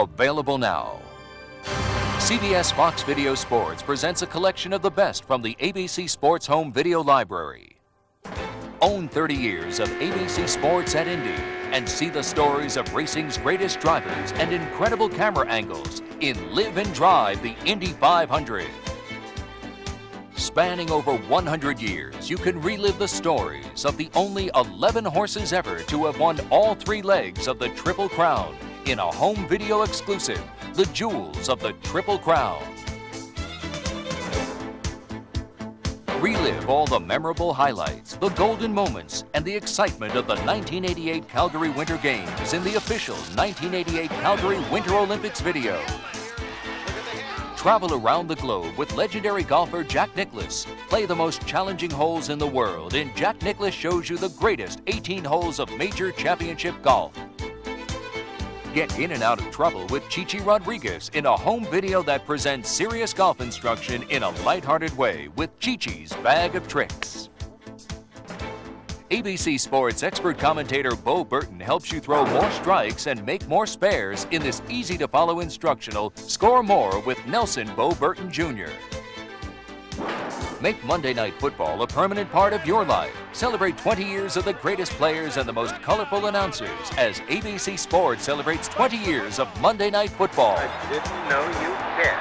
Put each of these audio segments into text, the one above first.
Available now. CBS Fox Video Sports presents a collection of the best from the ABC Sports Home Video Library. Own 30 years of ABC Sports at Indy and see the stories of racing's greatest drivers and incredible camera angles in Live and Drive the Indy 500. Spanning over 100 years, you can relive the stories of the only 11 horses ever to have won all 3 legs of the Triple Crown in a home video exclusive, The Jewels of the Triple Crown. Relive all the memorable highlights, the golden moments, and the excitement of the 1988 Calgary Winter Games in the official 1988 Calgary Winter Olympics video. Travel around the globe with legendary golfer Jack Nicklaus. Play the most challenging holes in the world, and Jack Nicklaus shows you the greatest 18 holes of major championship golf. Get in and out of trouble with Chichi Rodriguez in a home video that presents serious golf instruction in a lighthearted way with Chichi's Bag of Tricks. ABC Sports expert commentator Bo Burton helps you throw more strikes and make more spares in this easy-to-follow instructional Score More with Nelson Bo Burton Jr. Make Monday Night Football a permanent part of your life. Celebrate 20 years of the greatest players and the most colorful announcers as ABC Sports celebrates 20 years of Monday Night Football. I didn't know you cared.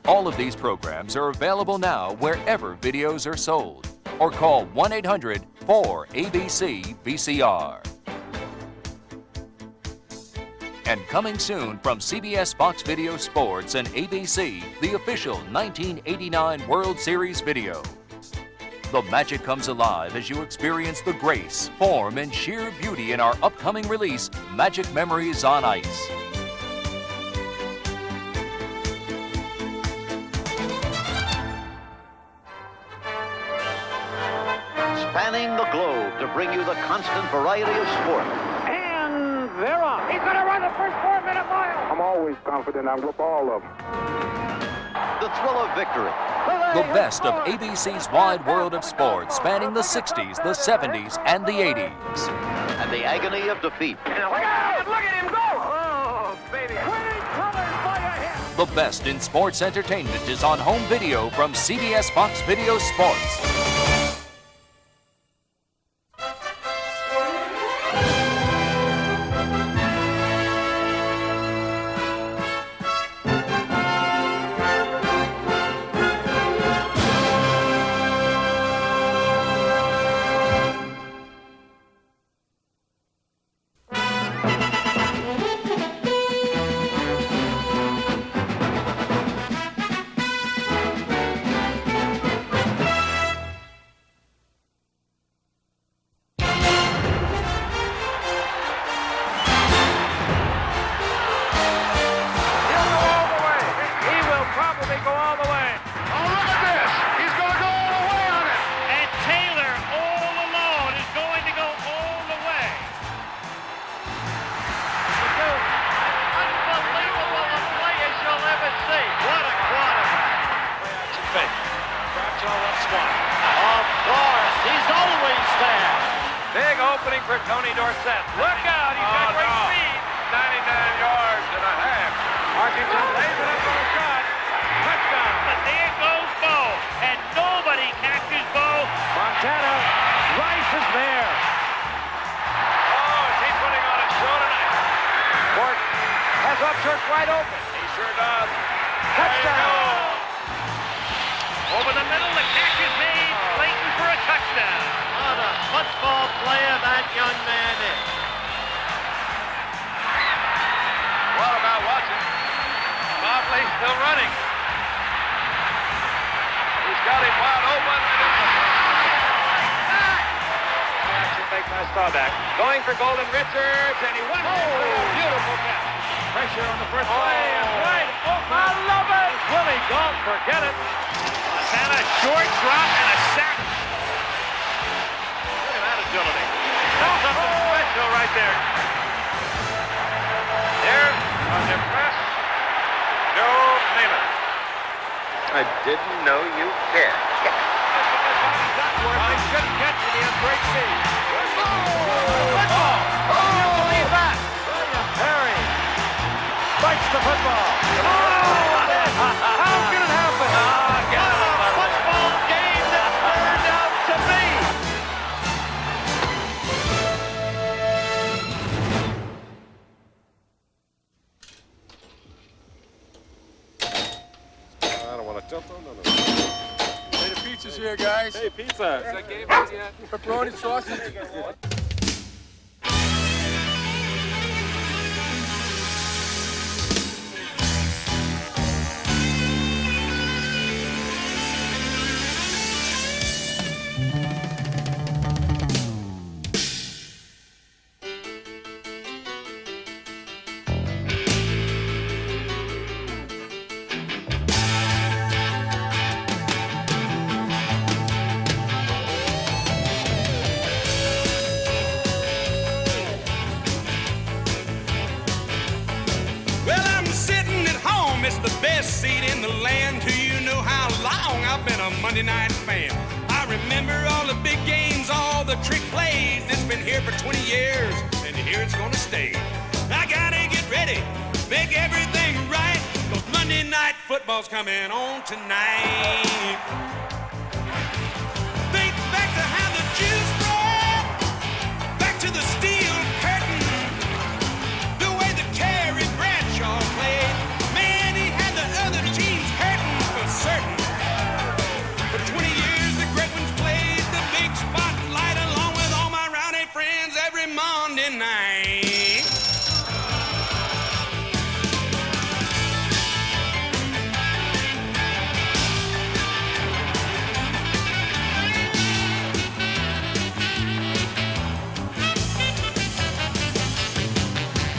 All of these programs are available now wherever videos are sold. Or call 1-800-4ABC-VCR. And coming soon from CBS Fox Video Sports and ABC, the official 1989 World Series video. The magic comes alive as you experience the grace, form, and sheer beauty in our upcoming release, Magic Memories on Ice. Spanning the globe to bring you the constant variety of sport. And they're off. He's going to run the first 4-minute mile. I'm always confident I'll whip all of them. The thrill of victory. The best of ABC's wide world of sports, spanning the 60s, the 70s, and the 80s. And the agony of defeat. Look at him go. Oh, baby. Winning colors by a hit. The best in sports entertainment is on home video from CBS Fox Video Sports. Going for Golden Richards, and he went beautiful catch. Pressure on the first play, and right. I love it. Willie, don't forget it. Montana, short drop and a sack. Look at that agility. Something special right there. There, on their press, Joe Naylor. I didn't know you cared. He couldn't catch it. He has great speed. Football! Can't believe that. William Perry. gets the football. How can it happen? What a football game that turned out to be. I don't want to jump on no. Hey, the pizza's here, guys. Hey, pizza. Is that game on yet? Pepperoni sausage. Well, I'm sitting at home. It's the best seat in the land. Do you know how long I've been a Monday night fan? I remember all the big games, all the trick plays. It's been here for 20 years, and here it's gonna stay. I gotta get ready, make everything right, 'cause Monday night football's coming on tonight. Think back to how the Jews brought, back to the steel curtain, the way that Terry Bradshaw played. Man, he had the other teams hurting for certain. For 20 years, the great ones played the big spotlight along with all my rowdy friends every Monday night.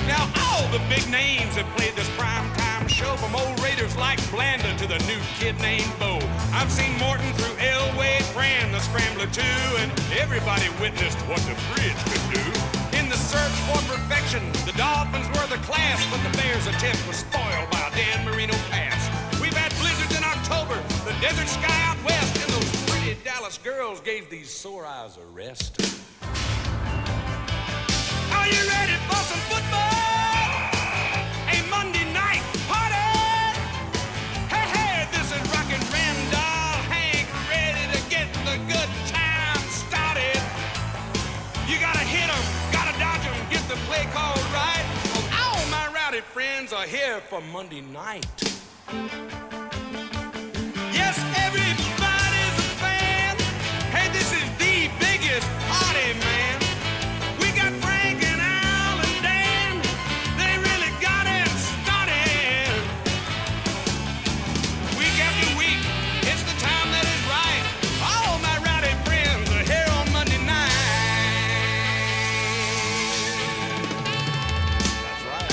Now all the big names have played this primetime show, from old Raiders like Blanda to the new kid named Bo. I've seen Morton through Elway, Fran, the Scrambler too, and everybody witnessed what the bridge could do. In the search for perfection, the Dolphins were the class, but the Bears' attempt was spoiled by a Dan Marino pass. We've had blizzards in October, the desert sky out west, and those pretty Dallas girls gave these sore eyes a rest. Are you ready for some football? A Monday night party? Hey, hey, this is Rockin' Randall Hank, ready to get the good time started. You gotta hit 'em, gotta dodge 'em, get the play called right. All my rowdy friends are here for Monday night. Yes, everybody's a fan. Hey, this is the biggest party, man. We got Frank and Al and Dan. They really got it started. Week after week, it's the time that is right. All my rowdy friends are here on Monday night. That's right.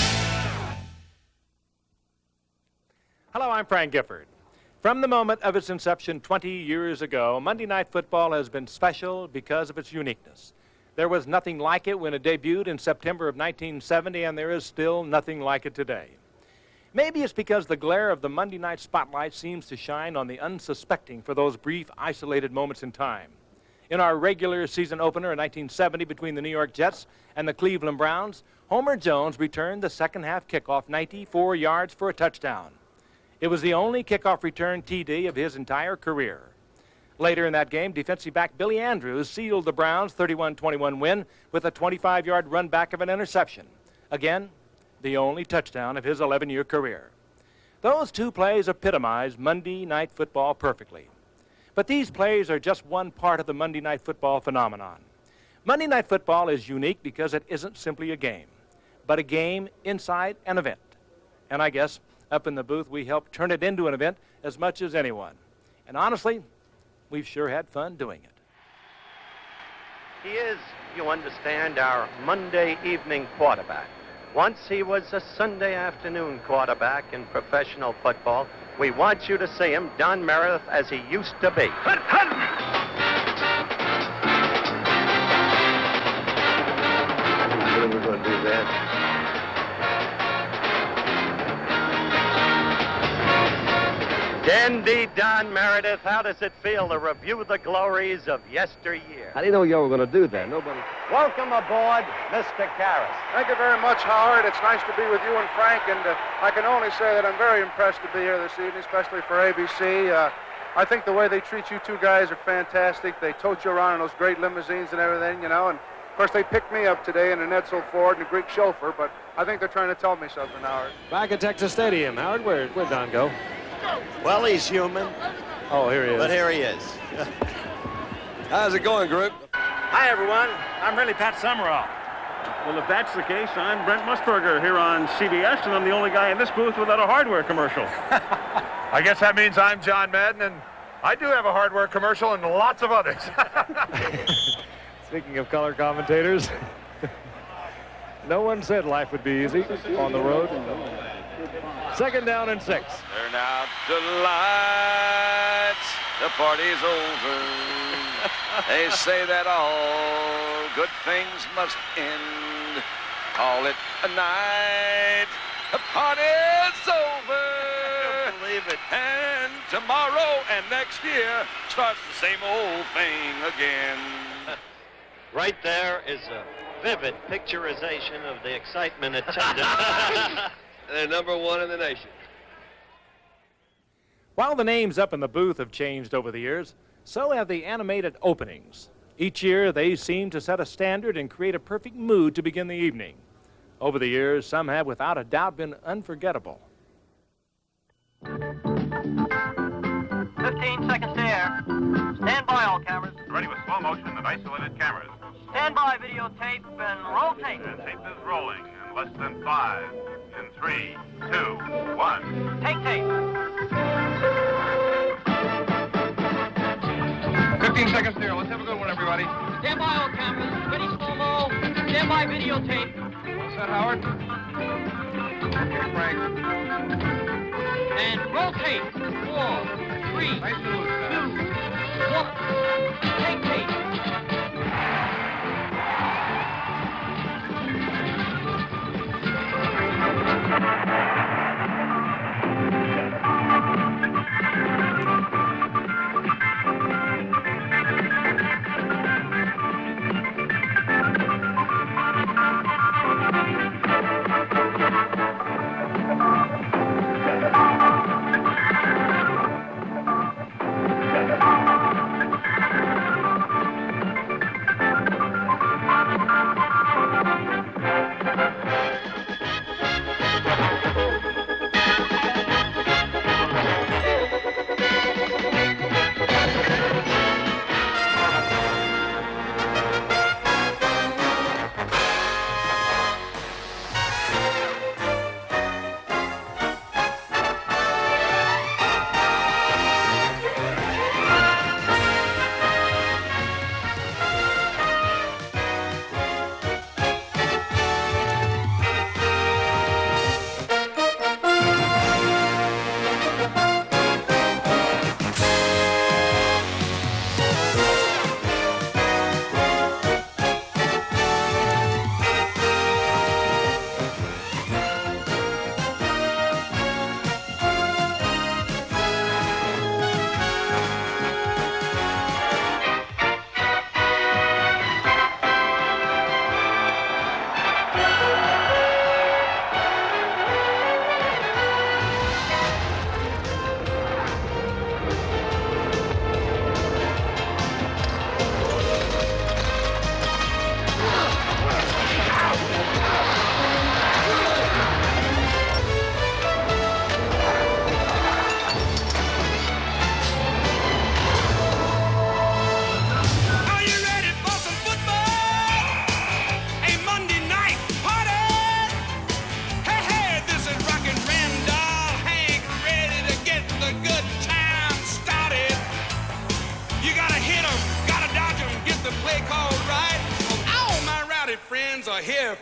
Hello, I'm Frank Gifford. From the moment of its inception 20 years ago, Monday Night Football has been special because of its uniqueness. There was nothing like it when it debuted in September of 1970, and there is still nothing like it today. Maybe it's because the glare of the Monday night spotlight seems to shine on the unsuspecting for those brief, isolated moments in time. In our regular season opener in 1970 between the New York Jets and the Cleveland Browns, Homer Jones returned the second-half kickoff 94 yards for a touchdown. It was the only kickoff return TD of his entire career. Later in that game, defensive back Billy Andrews sealed the Browns' 31-21 win with a 25-yard run back of an interception. Again, the only touchdown of his 11-year career. Those two plays epitomize Monday Night Football perfectly. But these plays are just one part of the Monday Night Football phenomenon. Monday Night Football is unique because it isn't simply a game, but a game inside an event. And I guess up in the booth, we help turn it into an event as much as anyone. And honestly, we've sure had fun doing it. He is, you understand, our Monday evening quarterback. Once he was a Sunday afternoon quarterback in professional football. We want you to see him, Don Meredith, as he used to be. Hunt, hunt! I knew we were going to do that. Dandy Don Meredith, how does it feel to review the glories of yesteryear? How do you know you were going to do that? Nobody... Welcome aboard, Mr. Karras. Thank you very much, Howard. It's nice to be with you and Frank, and I can only say that I'm very impressed to be here this evening, especially for ABC. I think the way they treat you two guys are fantastic. They tote you around in those great limousines and everything, you know, and of course they picked me up today in an Edsel Ford and a Greek chauffeur, but I think they're trying to tell me something, Howard. Back at Texas Stadium, Howard. Where'd Don go? Well, he's human. Oh, here he is. But here he is. How's it going, group? Hi, everyone. I'm really Pat Summerall. Well, if that's the case, I'm Brent Musburger here on CBS, and I'm the only guy in this booth without a hardware commercial. I guess that means I'm John Madden, and I do have a hardware commercial and lots of others. Speaking of color commentators, no one said life would be easy on the road. 2nd down and 6. Turn out the lights, the party's over. They say that all good things must end. Call it a night, the party's over. I don't believe it. And tomorrow and next year starts the same old thing again. Right there is a vivid picturization of the excitement attendant. They're number 1 in the nation. While the names up in the booth have changed over the years, so have the animated openings. Each year, they seem to set a standard and create a perfect mood to begin the evening. Over the years, some have without a doubt been unforgettable. 15 seconds to air. Stand by, all cameras. Ready with slow motion and isolated cameras. Stand by, videotape, and roll tape. And tape is rolling in less than 5, in 3, 2, 1. Take tape. 15 seconds there. Let's have a good one, everybody. Stand by, all cameras. Ready, slow-mo. Stand by, videotape. All set, Howard? Here's Frank. And roll tape. 4, 3, Nice and loose, 2, 1. Take tape.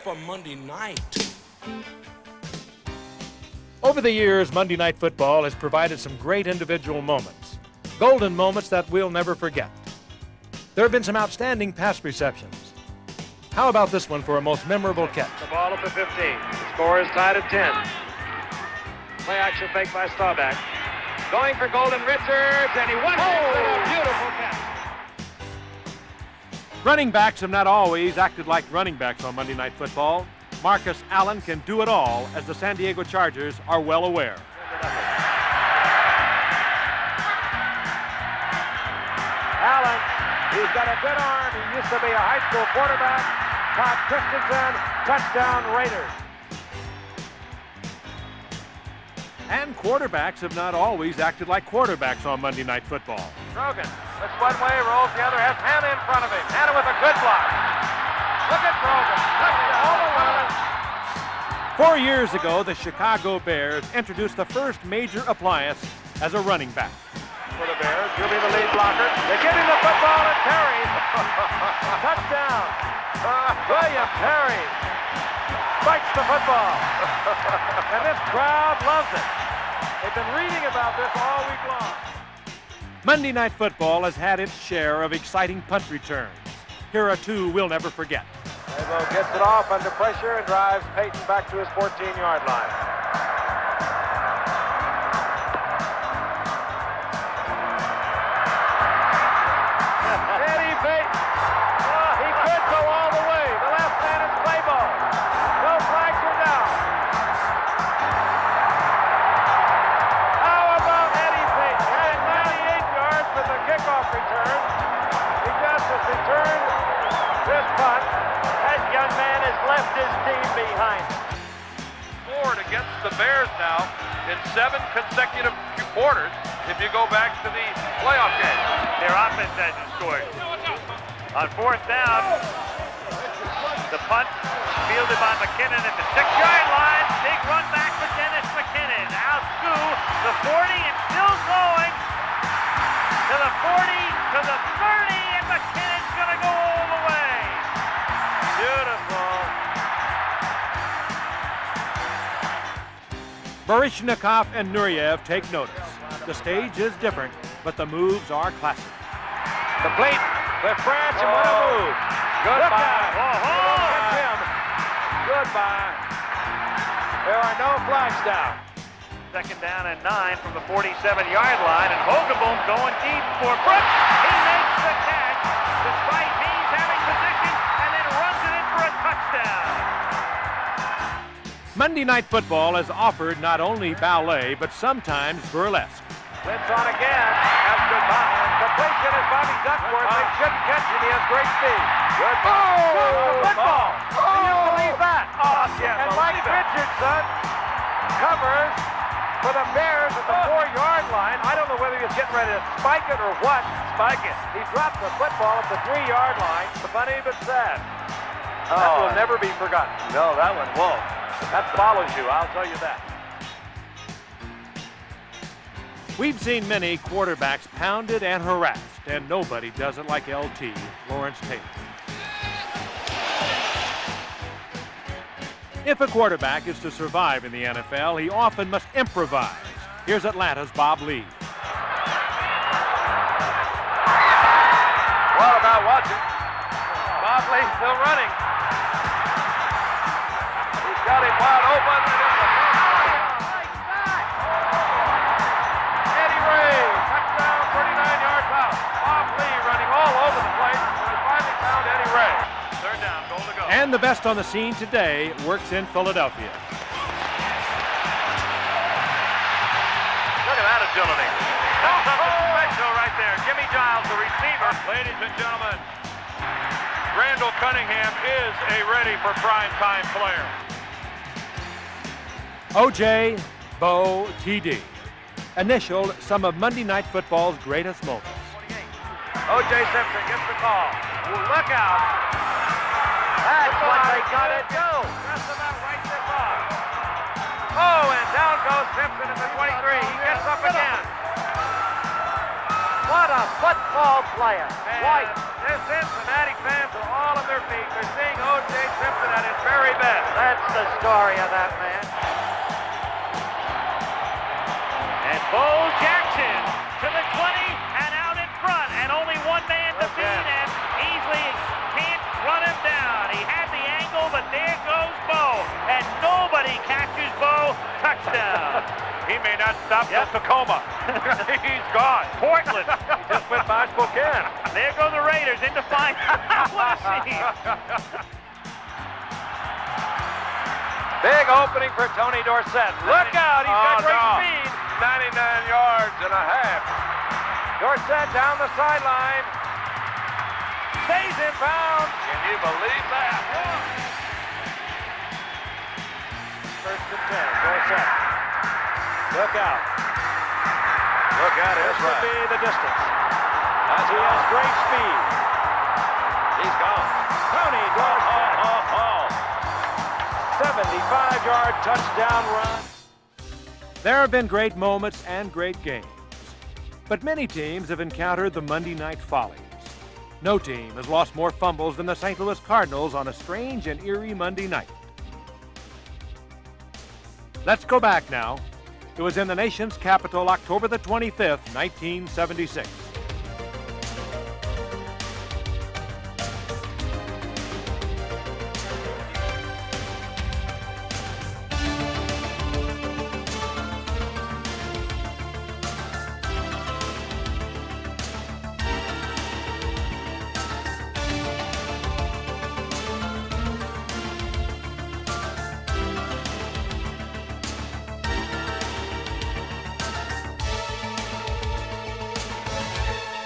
For Monday night. Over the years, Monday Night Football has provided some great individual moments, golden moments that we'll never forget. There have been some outstanding pass receptions. How about this one for a most memorable catch? The ball up to 15. The score is tied at 10. Play action fake by Staubach. Going for Golden Richards, and he won it. A beautiful catch. Running backs have not always acted like running backs on Monday Night Football. Marcus Allen can do it all, as the San Diego Chargers are well aware. Allen, he's got a good arm. He used to be a high school quarterback. Todd Christensen, touchdown Raiders. And quarterbacks have not always acted like quarterbacks on Monday Night Football. Rogan, looks one way, rolls the other, has Hannah in front of him. Hannah with a good block. Look at Rogan, all the way. 4 years ago, the Chicago Bears introduced the first major appliance as a running back. For the Bears, he'll be the lead blocker. They give him the football and Terry. Touchdown. William Terry spikes the football. And this crowd loves it. They've been reading about this all week long. Monday Night Football has had its share of exciting punt returns. Here are two we'll never forget. Avo gets it off under pressure and drives Peyton back to his 14-yard line. Eddie Peyton. He could go all the way. The left man is Clayball. No flags are down. How about Eddie Peyton? He had 98 yards with a kickoff return. He just has returned this punt. That young man has left his team behind. Ford against the Bears now in 7 consecutive quarters if you go back to the playoff game. Their offense hasn't scored. On 4th down, the punt fielded by McKinnon at the 6-yard line. Big run back for Dennis McKinnon. Out to the 40 and still going to the 40, to the 30, and McKinnon's going to go all the way. Beautiful. Baryshnikov and Nureyev take notice. The stage is different, but the moves are classic. Complete with France and what a move. Goodbye. Catch him. Goodbye. There are no flags down. 2nd down and 9 from the 47-yard line, and Hogenboom going deep for Brooks. He makes the catch despite Hayes having position and then runs it in for a touchdown. Monday Night Football has offered not only ballet, but sometimes burlesque. Blitz on again. Has goodbye. Completion is Bobby Duckworth. They shouldn't catch him. He has great speed. Good ball. The football. Do you believe that? Oh, yeah. And Mike Richardson covers for the Bears at the 4-yard line. I don't know whether he was getting ready to spike it or what. Spike it. He dropped the football at the 3-yard line. Funny but sad. That will never be forgotten. No, that one won't. That follows you, I'll tell you that. We've seen many quarterbacks pounded and harassed, and nobody does it like LT, Lawrence Taylor. If a quarterback is to survive in the NFL, he often must improvise. Here's Atlanta's Bob Lee. What about watching? Bob Lee still running. He's got him wide open. Eddie Ray, touchdown, 39 yards out. Bob Lee running all over the place. And they finally found Eddie Ray. 3rd down, goal to go. And the best on the scene today works in Philadelphia. Look at that agility. That's something special right there. Jimmy Giles, the receiver. Ladies and gentlemen, Randall Cunningham is a ready for prime time player. O.J., Bo, T.D. initialed some of Monday Night Football's greatest moments. O.J. Simpson gets the call. Look out. That's what they got to do. Just about right this off. Oh, and down goes Simpson at the 23. He gets up again. What a football player. White. The Cincinnati fans are all on their feet. They're seeing O.J. Simpson at his very best. That's the story of that man. And Bo Jackson to the 20 and out in front. And only one man to beat, and Easley can't run him down. He had the angle, but there goes Bo. And nobody catches Bo. Touchdown. He may not stop till Tacoma. He's gone. Portland. He just went by Spokane. There go the Raiders in defiance. What a scene. Big opening for Tony Dorsett. Look out, he's got great speed. 99 yards and a half. Dorsett down the sideline. Stays in bounds. Can you believe that? First and 10, Dorsett. Look out. Look at it. This would be the distance. As he has great speed. He's gone. Tony Dorsett. 75-yard touchdown run. There have been great moments and great games, but many teams have encountered the Monday night follies. No team has lost more fumbles than the St. Louis Cardinals on a strange and eerie Monday night. Let's go back now. It was in the nation's capital, October the 25th, 1976.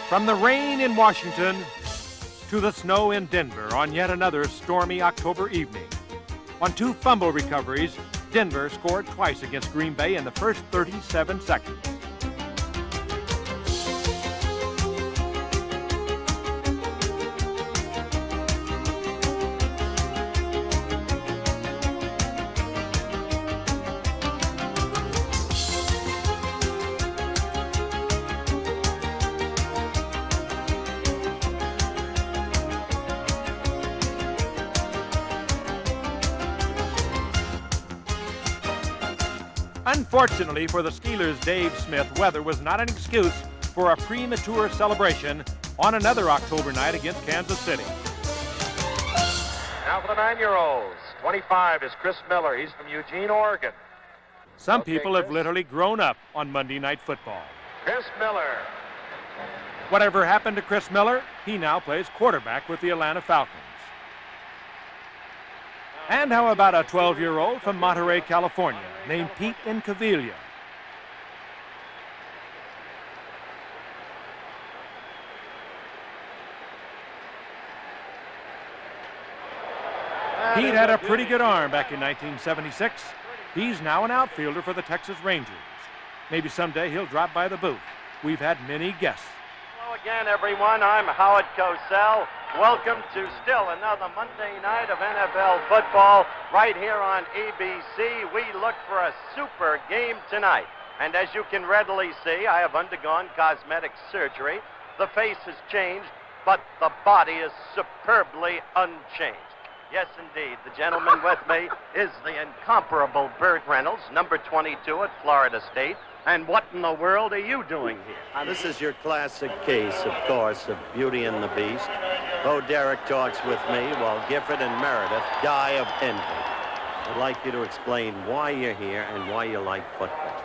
From the rain in Washington to the snow in Denver on yet another stormy October evening. On 2 fumble recoveries, Denver scored twice against Green Bay in the first 37 seconds. Unfortunately for the Steelers' Dave Smith, weather was not an excuse for a premature celebration on another October night against Kansas City. Now for the 9-year-olds. 25 is Chris Miller. He's from Eugene, Oregon. Some people have literally grown up on Monday Night Football. Chris Miller. Whatever happened to Chris Miller, he now plays quarterback with the Atlanta Falcons. And how about a 12-year-old from Monterey, California, named Pete Incaviglia? Pete had a pretty good arm back in 1976. He's now an outfielder for the Texas Rangers. Maybe someday he'll drop by the booth. We've had many guests. Hello again, everyone. I'm Howard Cosell. Welcome to still another Monday night of NFL football right here on ABC. We look for a super game tonight. And as you can readily see, I have undergone cosmetic surgery. The face has changed, but the body is superbly unchanged. Yes, indeed. The gentleman with me is the incomparable Burt Reynolds, number 22 at Florida State. And what in the world are you doing here? This is your classic case, of course, of Beauty and the Beast. Bo Derek talks with me while Gifford and Meredith die of envy. I'd like you to explain why you're here and why you like football.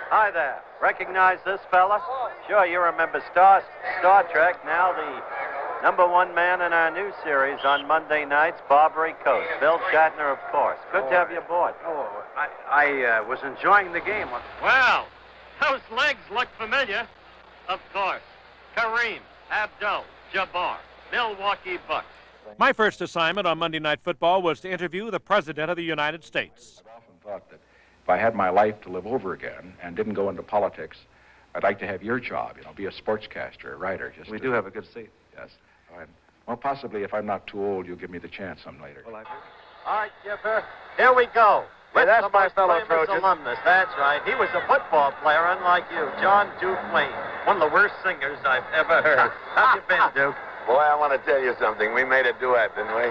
Hi there. Recognize this fella? Sure, you remember Star Trek. Now the #1 man in our new series on Monday nights, Barbary Coast. Bill Shatner, of course. Good to have you aboard. I was enjoying the game. Well, those legs look familiar. Of course. Kareem, Abdul, Jabbar, Milwaukee Bucks. My first assignment on Monday Night Football was to interview the President of the United States. I've often thought that if I had my life to live over again and didn't go into politics, I'd like to have your job, be a sportscaster, a writer. We do have a good seat. Yes. Well, possibly if I'm not too old, you'll give me the chance some later. Well, All right, Gifford, here we go. Hey, that's my most fellow famous Trojan. alumnus. That's right. He was a football player, unlike you, John Duke Wayne. One of the worst singers I've ever heard. How you been, Duke? Boy, I want to tell you something. We made a duet, didn't we?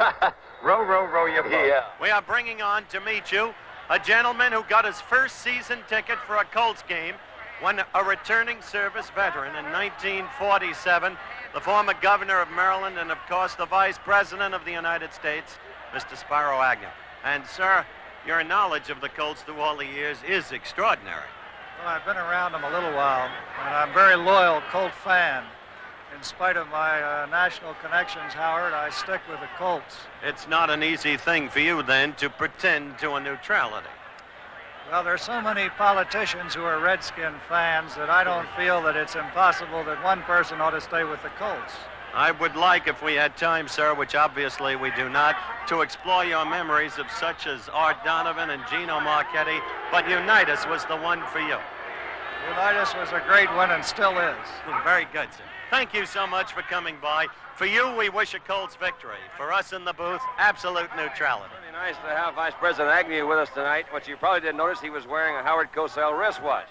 Row, row, row your boat. Yeah. We are bringing on to meet you a gentleman who got his first season ticket for a Colts game when a returning service veteran in 1947, the former governor of Maryland and, of course, the vice president of the United States, Mr. Spiro Agnew. And, sir, your knowledge of the Colts through all the years is extraordinary. Well, I've been around them a little while, and I'm a very loyal Colt fan. In spite of my national connections, Howard, I stick with the Colts. It's not an easy thing for you, then, to pretend to a neutrality. Well, there's so many politicians who are Redskin fans that I don't feel that it's impossible that one person ought to stay with the Colts. I would like, if we had time, sir, which obviously we do not, to explore your memories of such as Art Donovan and Gino Marchetti, but Unitas was the one for you. Unitas was a great one and still is. Very good, sir. Thank you so much for coming by. For you, we wish a Colts victory. For us in the booth, absolute neutrality. Pretty nice to have Vice President Agnew with us tonight. What you probably didn't notice, he was wearing a Howard Cosell wristwatch.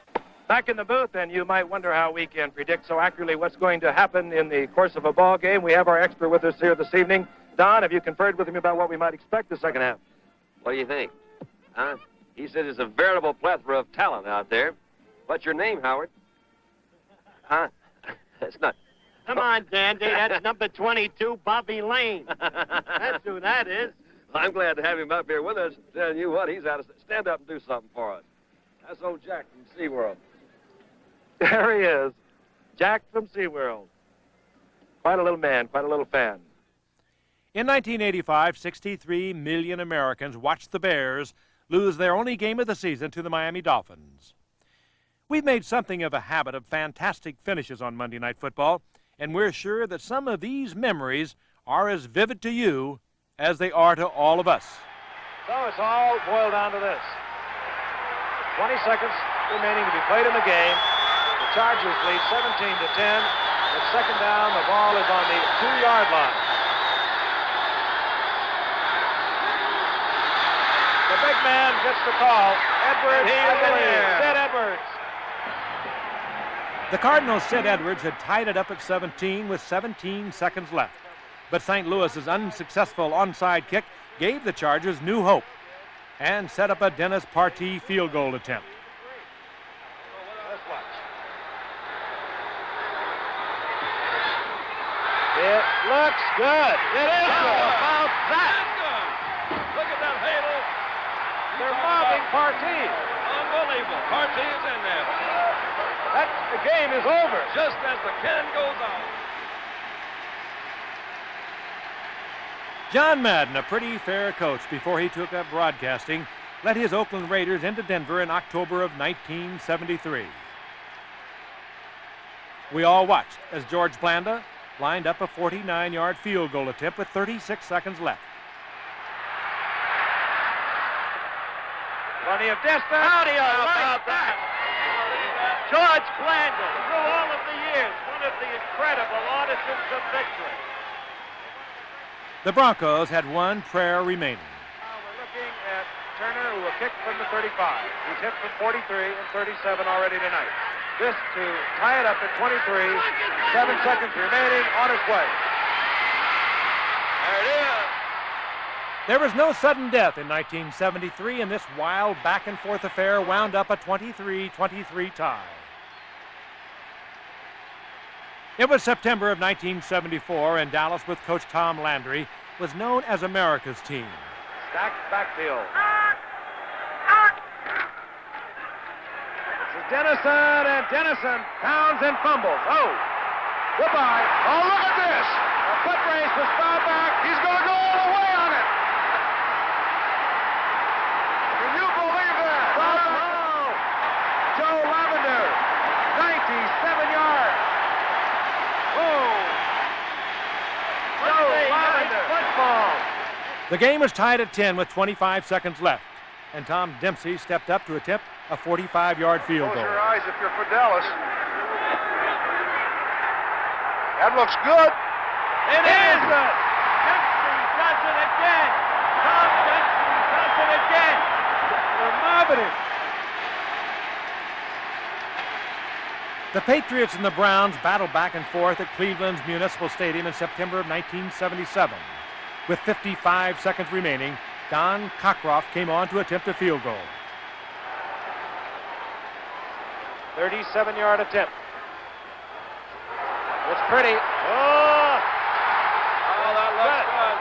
Back in the booth, and you might wonder how we can predict so accurately what's going to happen in the course of a ball game. We have our expert with us here this evening. Don, have you conferred with him about what we might expect the second half? What do you think? Huh? He says there's a veritable plethora of talent out there. What's your name, Howard? Huh? That's not... Come on, Dandy. That's number 22, Bobby Lane. That's who that is. I'm glad to have him up here with us. Telling you what, he's out of... Stand up and do something for us. That's old Jack from SeaWorld. There he is, Jack from SeaWorld. Quite a little man, quite a little fan. In 1985, 63 million Americans watched the Bears lose their only game of the season to the Miami Dolphins. We've made something of a habit of fantastic finishes on Monday Night Football, and we're sure that some of these memories are as vivid to you as they are to all of us. So it's all boiled down to this. 20 seconds remaining to be played in the game. The Chargers lead 17-10. It's second down. The ball is on the 2-yard line. The big man gets the call. Edwards, Sid Edwards. The Cardinals' Sid Edwards had tied it up at 17 with 17 seconds left. But St. Louis's unsuccessful onside kick gave the Chargers new hope and set up a Dennis Partee field goal attempt. Let's watch. It looks good. It is good. How about that? Look at that halo. They're mobbing Partee. Unbelievable. Partee is in there. The game is over. Just as the can goes on. John Madden, a pretty fair coach before he took up broadcasting, led his Oakland Raiders into Denver in October of 1973. We all watched as George Blanda lined up a 49-yard field goal attempt with 36 seconds left. Plenty of distance. How do you like that? George Blanda, through all of the years, one of the incredible artisans of victory. The Broncos had one prayer remaining. Now we're looking at Turner, who will kick from the 35. He's hit from 43 and 37 already tonight. This to tie it up at 23. 7 seconds remaining, on its way. There it is. There was no sudden death in 1973, and this wild back-and-forth affair wound up a 23-23 tie. It was September of 1974, and Dallas, with Coach Tom Landry, was known as America's team. Stacked backfield. This is Dennison, and Dennison pounds and fumbles. Oh, goodbye. Oh, look at this. A foot race was fouled back. He's going to go all the way on it. Can you believe that? Oh, Joe Lavender, 97 yards. Football. The game was tied at 10 with 25 seconds left, and Tom Dempsey stepped up to attempt a 45-yard field goal. Close your eyes if you're for Dallas. That looks good. It is good. Dempsey does it again. Tom Dempsey does it again. They're mobbing him. The Patriots and the Browns battled back and forth at Cleveland's Municipal Stadium in September of 1977. With 55 seconds remaining, Don Cockcroft came on to attempt a field goal. 37-yard attempt. It's pretty. Oh, that looks good.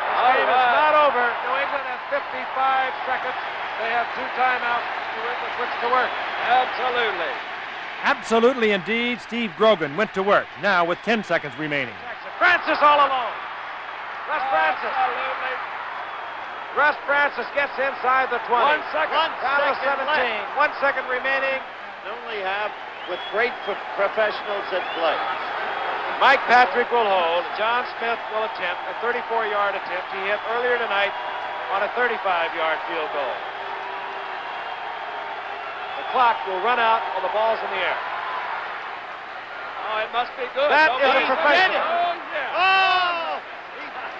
This game is not over. New England has 55 seconds. They have 2 timeouts with which to work. Absolutely. Absolutely indeed, Steve Grogan went to work, now with 10 seconds remaining. Francis all alone. Russ Francis. Russ Francis gets inside the 20. 1 second. Down to 17. Left. 1 second remaining. Only have with great professionals at play. Mike Patrick will hold. John Smith will attempt a 34-yard attempt he hit earlier tonight on a 35-yard field goal. The clock will run out while the ball's in the air. Oh, it must be good. That is a professional. Oh,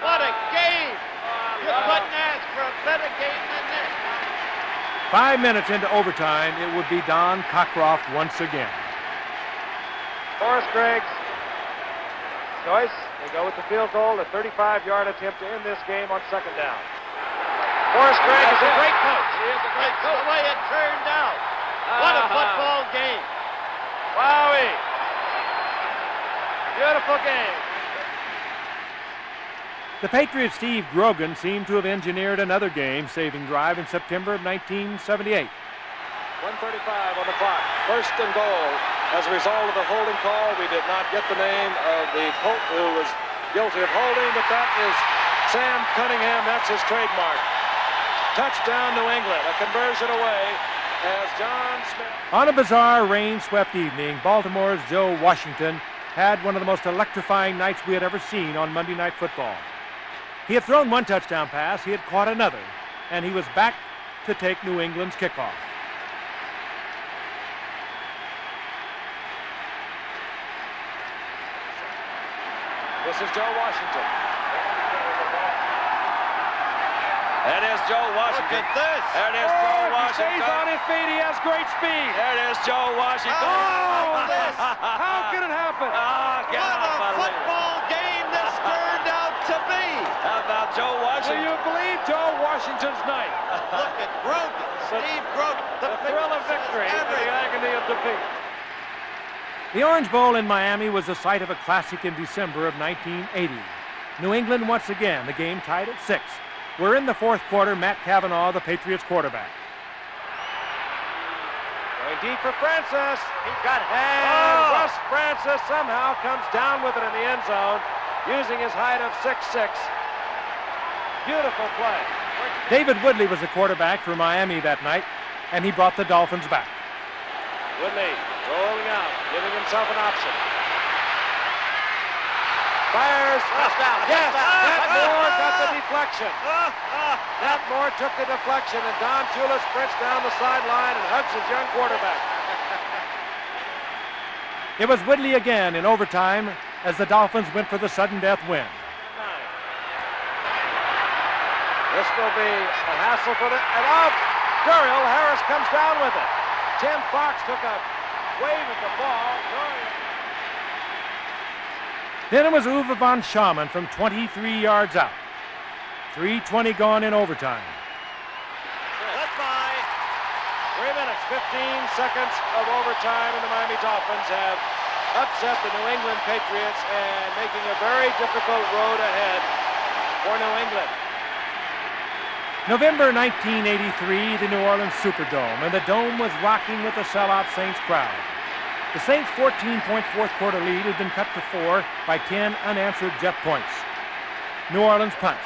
what a game. You couldn't ask for a better game than this. 5 minutes into overtime, it would be Don Cockcroft once again. Forrest Gregg's choice. They go with the field goal, the 35-yard attempt to end this game on second down. Forrest Gregg is a great coach. He is a great coach. The way it turned out. What a football game. Wowie. Beautiful game. The Patriots' Steve Grogan seemed to have engineered another game-saving drive in September of 1978. 1:35 on the clock. First and goal. As a result of the holding call, we did not get the name of the coach who was guilty of holding, but that is Sam Cunningham. That's his trademark. Touchdown, New England. A conversion away as John Smith. On a bizarre, rain-swept evening, Baltimore's Joe Washington had one of the most electrifying nights we had ever seen on Monday Night Football. He had thrown one touchdown pass, he had caught another, and he was back to take New England's kickoff. This is Joe Washington. That is Joe Washington. Look at this. There it is Joe Washington. He stays on his feet. He has great speed. There it is Joe Washington. Oh, how can it happen? What a football game this turned out to be. How about Joe Washington? Do you believe Joe Washington's night? Look at Grogan. Steve Grogan. The thrill of victory and the agony of defeat. The Orange Bowl in Miami was the site of a classic in December of 1980. New England once again, the game tied at 6. We're in the fourth quarter. Matt Cavanaugh, the Patriots quarterback. Going deep for Francis. He got it. And Russ Francis somehow comes down with it in the end zone using his height of 6'6". Beautiful play. David Woodley was the quarterback for Miami that night, and he brought the Dolphins back. Woodley rolling out, giving himself an option. Fires. Yes, Moore got the deflection. Moore took the deflection, and Don Shula sprints down the sideline and hugs his young quarterback. It was Woodley again in overtime as the Dolphins went for the sudden death win. This will be a hassle for the... And off! Duriel Harris comes down with it. Tim Fox took a wave at the ball. Then it was Uwe von Schamann from 23 yards out. 3:20 gone in overtime. Led by 3 minutes, 15 seconds of overtime, and the Miami Dolphins have upset the New England Patriots and making a very difficult road ahead for New England. November 1983, the New Orleans Superdome, and the Dome was rocking with the sellout Saints crowd. The Saints' 14-point fourth-quarter lead had been cut to 4 by 10 unanswered Jet points. New Orleans punts.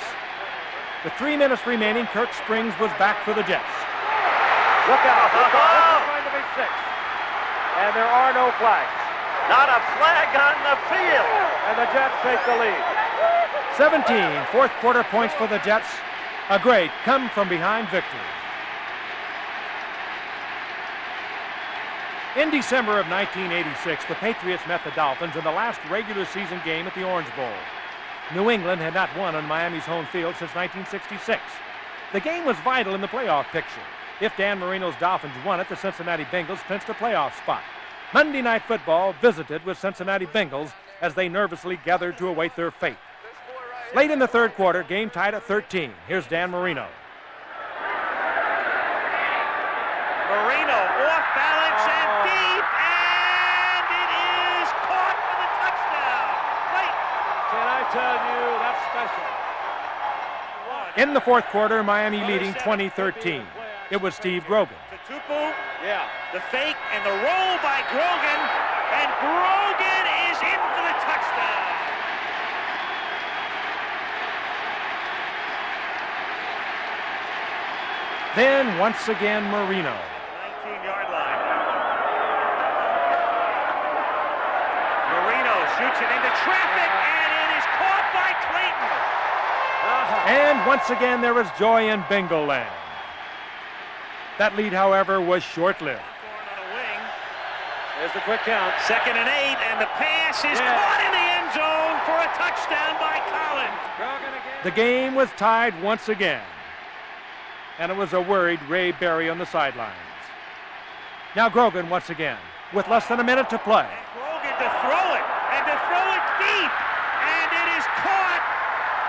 With 3 minutes remaining, Kirk Springs was back for the Jets. Look out. This is going to be 6. And there are no flags. Not a flag on the field. And the Jets take the lead. 17 fourth-quarter points for the Jets. A great come-from-behind victory. In December of 1986, the Patriots met the Dolphins in the last regular season game at the Orange Bowl. New England had not won on Miami's home field since 1966. The game was vital in the playoff picture. If Dan Marino's Dolphins won it, the Cincinnati Bengals clinched a playoff spot. Monday Night Football visited with Cincinnati Bengals as they nervously gathered to await their fate. Late in the third quarter, game tied at 13. Here's Dan Marino. Marino off balance and deep, and it is caught for the touchdown. Wait. Can I tell you, that's special. In the fourth quarter, Miami leading 20-13. It was Steve Grogan. The Tupu, yeah, the fake and the roll by Grogan, and Grogan is in for the touchdown. Then, once again, Marino. 19-yard line. Marino shoots it into traffic, and it is caught by Clayton. And once again, there was joy in Bengal land. That lead, however, was short-lived. There's the quick count. 2nd and 8, and the pass is caught in the end zone for a touchdown by Collins. The game was tied once again. And it was a worried Ray Berry on the sidelines. Now Grogan once again, with less than a minute to play. Grogan to throw it, and to throw it deep, and it is caught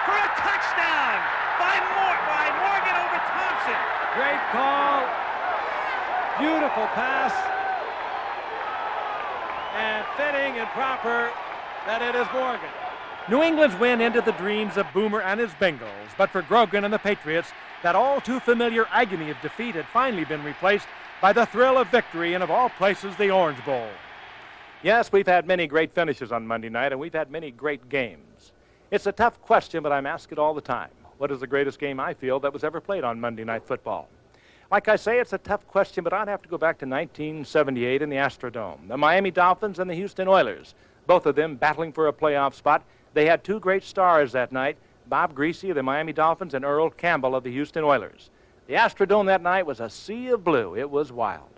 for a touchdown by Morgan over Thompson. Great call, beautiful pass, and fitting and proper that it is Morgan. New England's win ended the dreams of Boomer and his Bengals, but for Grogan and the Patriots, that all-too-familiar agony of defeat had finally been replaced by the thrill of victory and, of all places, the Orange Bowl. Yes, we've had many great finishes on Monday night, and we've had many great games. It's a tough question, but I'm asked it all the time. What is the greatest game I feel that was ever played on Monday Night Football? Like I say, it's a tough question, but I'd have to go back to 1978 in the Astrodome. The Miami Dolphins and the Houston Oilers, both of them battling for a playoff spot. They had two great stars that night, Bob Greasy of the Miami Dolphins and Earl Campbell of the Houston Oilers. The Astrodome that night was a sea of blue. It was wild.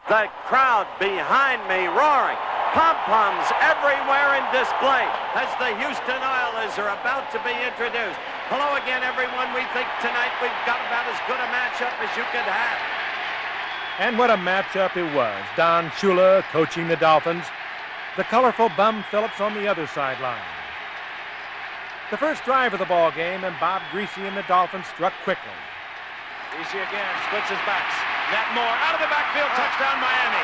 The crowd behind me roaring. Pom-poms everywhere in display as the Houston Oilers are about to be introduced. Hello again, everyone. We think tonight we've got about as good a matchup as you could have. And what a matchup it was. Don Shula coaching the Dolphins. The colorful Bum Phillips on the other sideline. The first drive of the ball game, and Bob Greasy and the Dolphins struck quickly. Greasy again splits his backs. Nat Moore out of the backfield, touchdown Miami.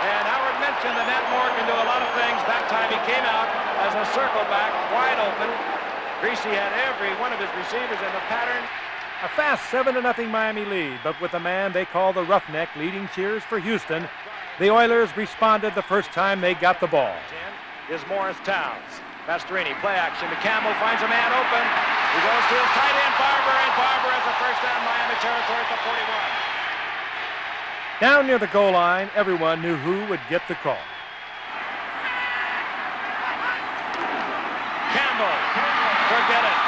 And Howard mentioned that Nat Moore can do a lot of things. That time he came out as a circle back, wide open. Greasy had every one of his receivers in the pattern. A fast 7-0 Miami lead, but with a man they call the Roughneck leading cheers for Houston, the Oilers responded the first time they got the ball. Is Morris Towns. Pastorini, play action to Campbell, finds a man open. He goes to his tight end, Barber, and Barber has a first down Miami territory at the 41. Down near the goal line, everyone knew who would get the call. Campbell, forget it.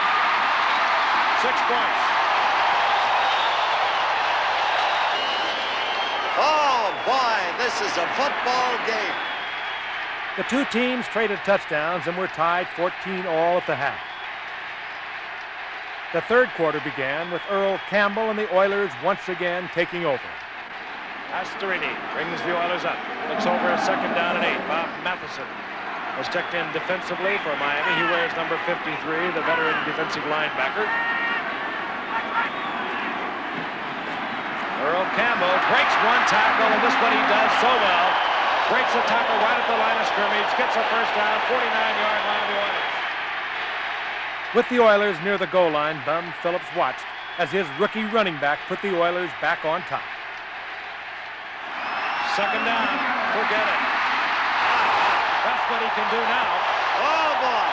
6 points. Oh, boy, this is a football game. The two teams traded touchdowns and were tied 14 all at the half. The third quarter began with Earl Campbell and the Oilers once again taking over. Pastorini brings the Oilers up. Looks over a 2nd down and 8. Bob Matheson was checked in defensively for Miami. He wears number 53, the veteran defensive linebacker. Earl Campbell breaks one tackle, and this is what he does so well. Breaks a tackle right at the line of scrimmage, gets a first down, 49-yard line of the Oilers. With the Oilers near the goal line, Bum Phillips watched as his rookie running back put the Oilers back on top. 2nd down, forget it. That's what he can do now. Oh, boy.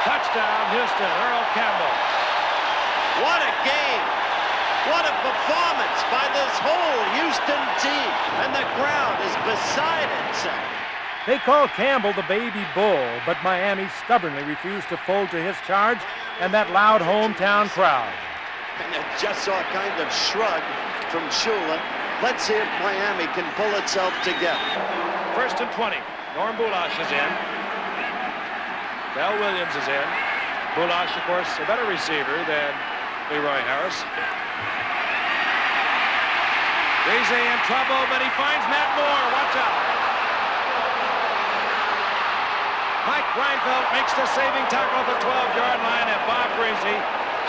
Touchdown, Houston, Earl Campbell. What a game. What a performance by this whole Houston team. And the crowd is beside itself. They called Campbell the baby bull, but Miami stubbornly refused to fold to his charge and that loud hometown crowd. And I just saw a kind of shrug from Shula. Let's see if Miami can pull itself together. 1st and 20. Norm Bulash is in. Bell Williams is in. Bulash, of course, a better receiver than Leroy Harris. Greasy in trouble, but he finds Nat Moore. Watch out. Mike Reinfeldt makes the saving tackle at the 12-yard line, and Bob Greasy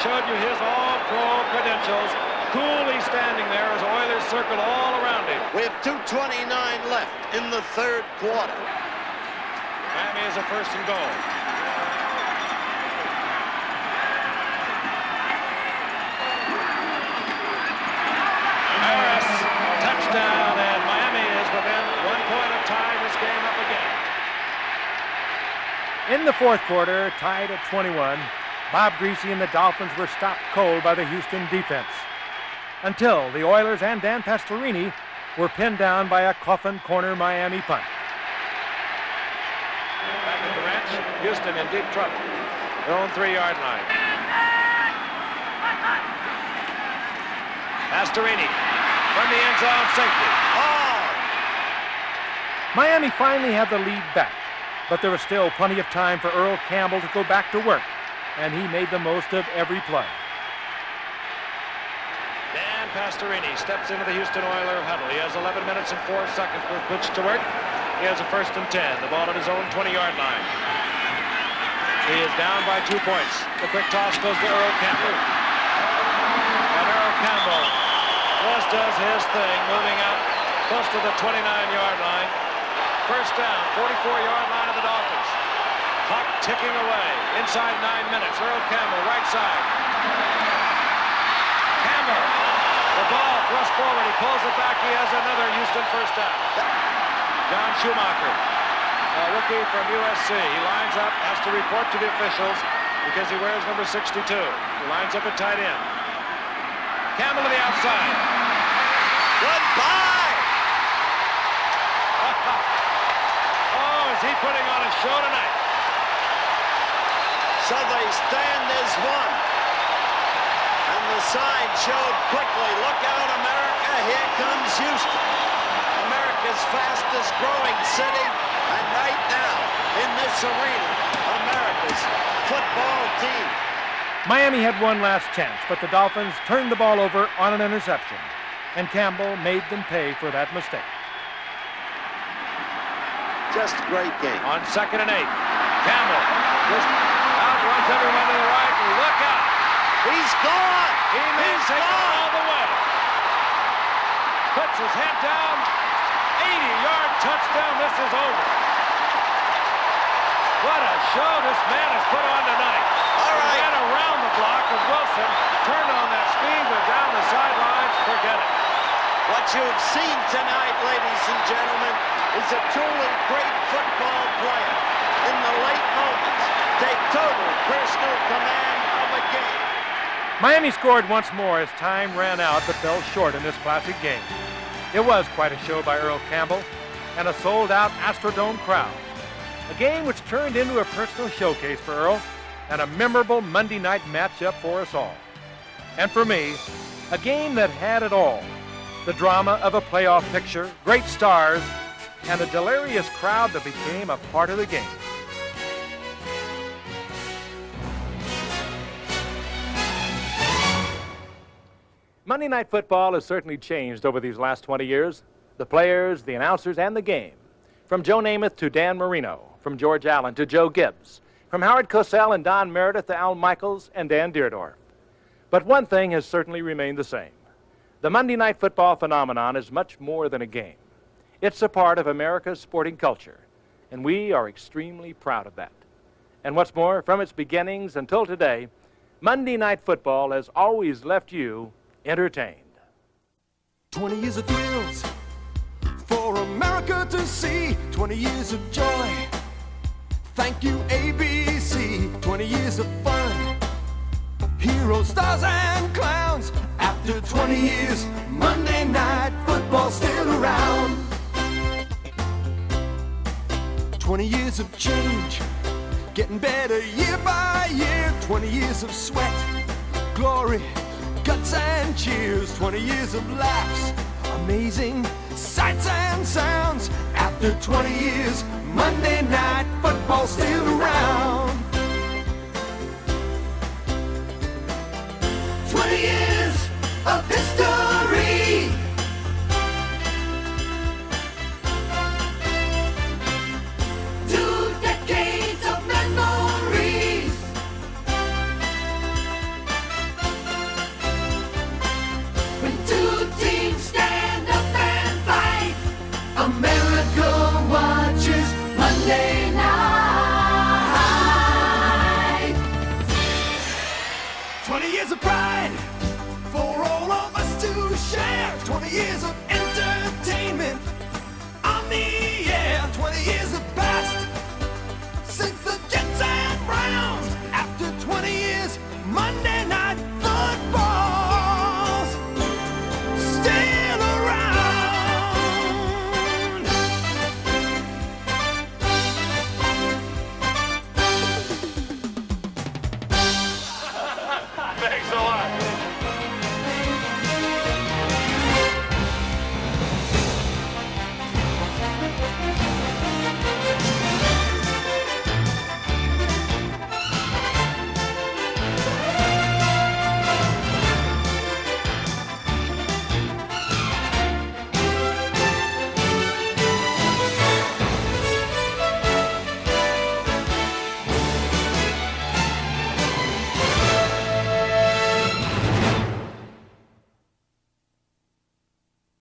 showed you his all-pro credentials. Coolly standing there as Oilers circle all around him. We have 2:29 left in the 3rd quarter. Miami is a 1st and goal. the fourth quarter, tied at 21, Bob Greasy and the Dolphins were stopped cold by the Houston defense until the Oilers and Dan Pastorini were pinned down by a coffin corner Miami punt. Back at the ranch, Houston in deep trouble. Their own 3-yard line. Pastorini from the end zone, safety. Oh! Miami finally had the lead back, but there was still plenty of time for Earl Campbell to go back to work, and he made the most of every play. Dan Pastorini steps into the Houston Oiler huddle. He has 11 minutes and 4 seconds with which to work. He has a 1st and 10, the ball at his own 20-yard line. He is down by 2 points. The quick toss goes to Earl Campbell. And Earl Campbell just does his thing, moving out close to the 29-yard line. 1st down, 44-yard line of the Dolphins. Clock ticking away. Inside 9 minutes. Earl Campbell, right side. Campbell. The ball thrust forward. He pulls it back. He has another Houston 1st down. John Schumacher, a rookie from USC. He lines up, has to report to the officials because he wears number 62. He lines up at tight end. Campbell to the outside. Goodbye! Oh, is he putting on a show tonight? So they stand as one. And the sign showed quickly, look out, America, here comes Houston. America's fastest growing city, and right now, in this arena, America's football team. Miami had one last chance, but the Dolphins turned the ball over on an interception, and Campbell made them pay for that mistake. Just a great game. On 2nd and 8, Campbell just outruns everyone to the right, and look out. He's gone. He may take it all the way. Puts his head down. 80-yard touchdown. This is over. What a show this man has put on tonight. All right. He ran around the block of Wilson, turned on that speed, went down the sidelines. Forget it. What you've seen tonight, ladies and gentlemen, is a truly great football player. In the late moments, take total personal command of a game. Miami scored once more as time ran out, but fell short in this classic game. It was quite a show by Earl Campbell and a sold-out Astrodome crowd. A game which turned into a personal showcase for Earl and a memorable Monday night matchup for us all. And for me, a game that had it all. The drama of a playoff picture, great stars, and a delirious crowd that became a part of the game. Monday Night Football has certainly changed over these last 20 years. The players, the announcers, and the game. From Joe Namath to Dan Marino, from George Allen to Joe Gibbs, from Howard Cosell and Don Meredith to Al Michaels and Dan Deardorff. But one thing has certainly remained the same. The Monday Night Football phenomenon is much more than a game. It's a part of America's sporting culture, and we are extremely proud of that. And what's more, from its beginnings until today, Monday Night Football has always left you entertained. 20 years of thrills for America to see. 20 years of joy. Thank you, ABC. 20 years of fun. Heroes, stars, and clowns. After 20 years, Monday Night Football's still around. 20 years of change, getting better year by year. 20 years of sweat, glory, guts and cheers. 20 years of laughs, amazing sights and sounds. After 20 years, Monday Night Football's still around. 20 years of history. Monday night. 20 years of pride for all of us to share. 20 years of entertainment on the air. 20 years have passed since the Jets Thanks a lot.